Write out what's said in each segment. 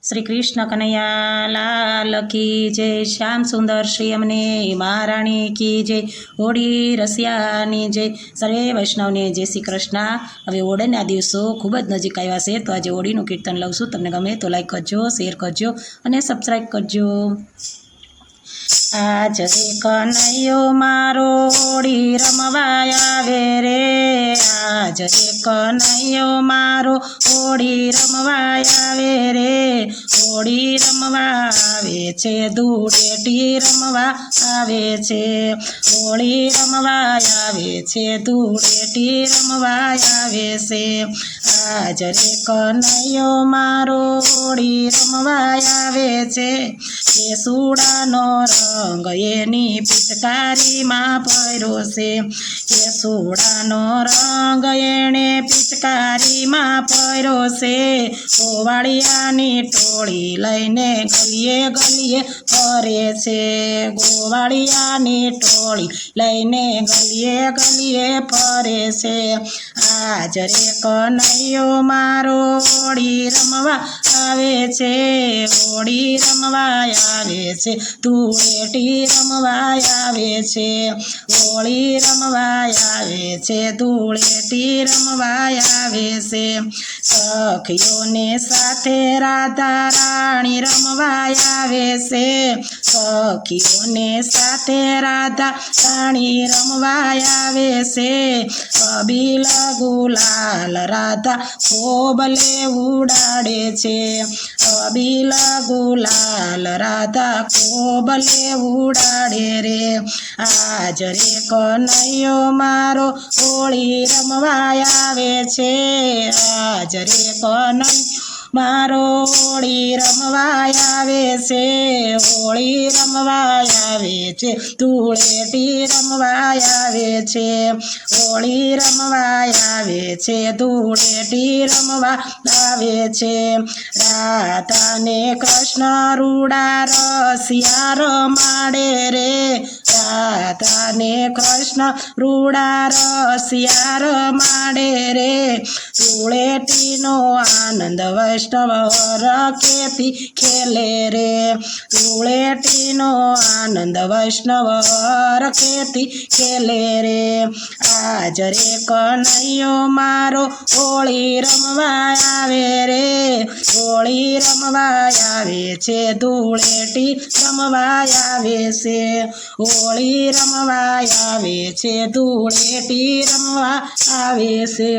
श्री कृष्ण कन्हैया लाल की जय। श्याम सुंदर श्री अमने महाराणी की जय। होળી રસિયાની જય। સર્વે વૈષ્ણવને જય શ્રી કૃષ્ણ। હવે હોળીના દિવસો ખૂબ જ નજીક આવ્યા છે, તો આજે હોળીનું કીર્તન લઉં છું। તમને ગમે તો લાઈક કરજો, શેર કરજો અને સબસ્ક્રાઈબ કરજો। આજ રે કનૈયો મારો હોળી રમવા આવે રે। આજ રે કનૈયો મારો હોળી રમવા આવે રે। હોળી રમવા આવે છે, ધૂળેટી રમવા આવે છે। હોળી રમવા આવે છે, ધૂળેટી રમવા આવે છે। આજ રે કનૈયો મારો હોળી રમવા આવે છે। કેસુડાનો રંગ એની પિચકારીમાં ભર્યો છે। કેસુડાનો રંગ એણે પિચકારીમાં ભર્યો છે। ગોવાળિયાની ટોળી લઈને ગલીએ ગલીએ ફરે છે। ગોવાળિયાની ટોળી લઈને ગલીએ ગલીએ ફરે છે। આજ રે કનૈયો મારો હોળી રમવા આવે છે। હોળી રમવા આવે છે, ધૂળેટી રમવા આવે છે। હોળી રમવા આવે છે, ધૂળેટી રમવા આવે છે। સખીઓને સાથે રાધા રાણી રમવા આવે છે। સખીઓને સાથે રાધા રાણી રમવા આવે છે। અબીલ ગુલાલ રાધા ખોબલે ઉડાડે છે। અબીલ ગુલાલ રાધા ખોબલે ઉડાડે રે। આજ રે કનૈયો મારો હોળી રમવા આવે છે। આજ રે કનૈયો મારો હોળી રમવા આવે છે। હોળી રમવા આવે છે, ધૂળેટી રમવા આવે છે। હોળી રમવા આવે છે, ધૂળેટી રમવા આવે છે। રાધાને કૃષ્ણ રૂડા રસિયા રમાડે રે। રાધાને કૃષ્ણ રૂડા રસિયા રમાડે રે। ધૂળેટીનો આનંદ વૈષ્ણવ રખેથી ખેલે રે। ધૂળેટીનો આનંદ વૈષ્ણવ રખેથી ખેલે રે। આજ રે કનૈયો મારો હોળી રમવા આવે રે। હોળી રમવા આવે છે, ધૂળેટી રમવા આવે છે। હોળી રમવા આવે છે, ધૂળેટી રમવા આવે છે।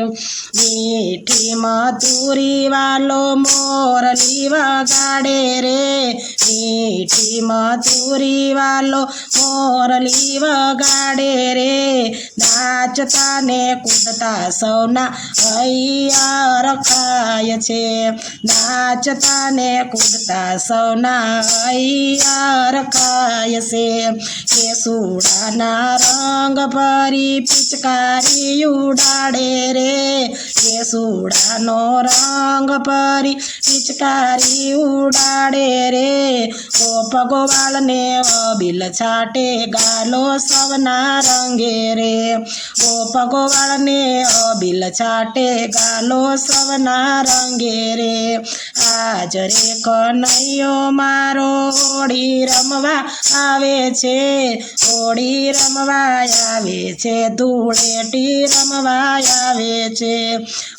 મીઠી મધુરી વાલો મોરલી વગાડે રે। મીઠી મધુરી વાલો મોરલી વગાડે રે। નાચતા ને કૂદતા સૌના હૈયા રખાય છે। નાચતા ને કૂદતા સૌના હૈયા રખાય છે। કેસુડાના રંગ ભરી પિચકારી ઉડાડે રે। કેસુડાનો રંગ ભરી પિચકારી ઉડાડે રે। ગોપ ગોવાળને અબીલ છાટે ગાલો સવના રંગે રે। ગોપ ગોવાળને અબીલ છાટે ગાલો સવના રંગે રે। આજ રે કનૈયો મારો હોળી રમવા આવે છે। હોળી રમવા આવે છે, ધૂળેટી રમવા આવે છે।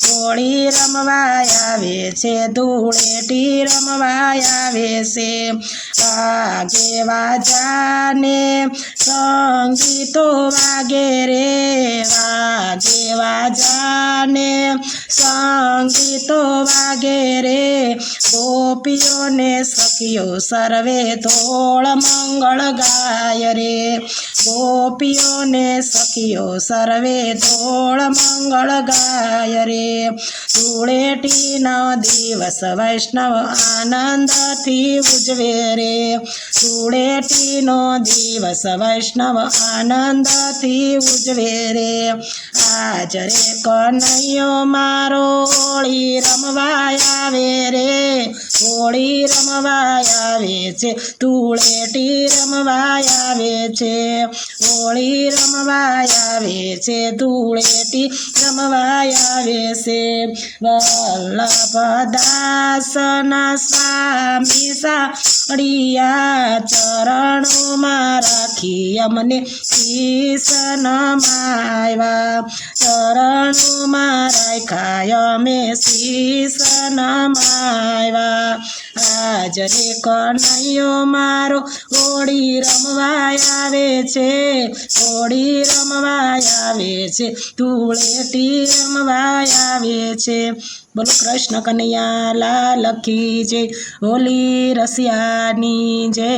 હોળી રમવા આવે છે, ધૂળેટી રમવા આવે છે। વાગે વાજાને સંગીતો વાગે રે। વાગે વાજાને સંગીતો વાગે રે। ગોપીઓને સખીઓ સર્વે ધોળ મંગળ ગાય રે। ગોપીઓને સખીઓ સર્વે ધોળ મંગળ ગાય રે। ધૂળેટીનો દિવસ વૈષ્ણવ આનંદથી ઉજવે રે। ધૂળેટીનો દિવસ વૈષ્ણવ આનંદથી ઉજવે રે। આજ રે કનૈયો મારો હોળી રમવા આવે રે। હોળી રમવા આવે છે ધૂળેટી રમવા આવે છે હોળી રમવા આવે છે ધૂળેટી રમવા આવે છે વલ્લભદાસના સ્વામી સાડિયા ચરણોમાં રાખી અમને શીશ નમાવ્યા ચરણોમાં રાખ્યા અમે શીશ નમાવ્યા આજ રે કનૈયો મારો હોળી રમવા આવે છે હોળી રમવા આવે છે ધૂળેટી રમવા આવે છે બોલો કૃષ્ણ કનૈયા લાલ કી જય હોલી રસિયાની જય।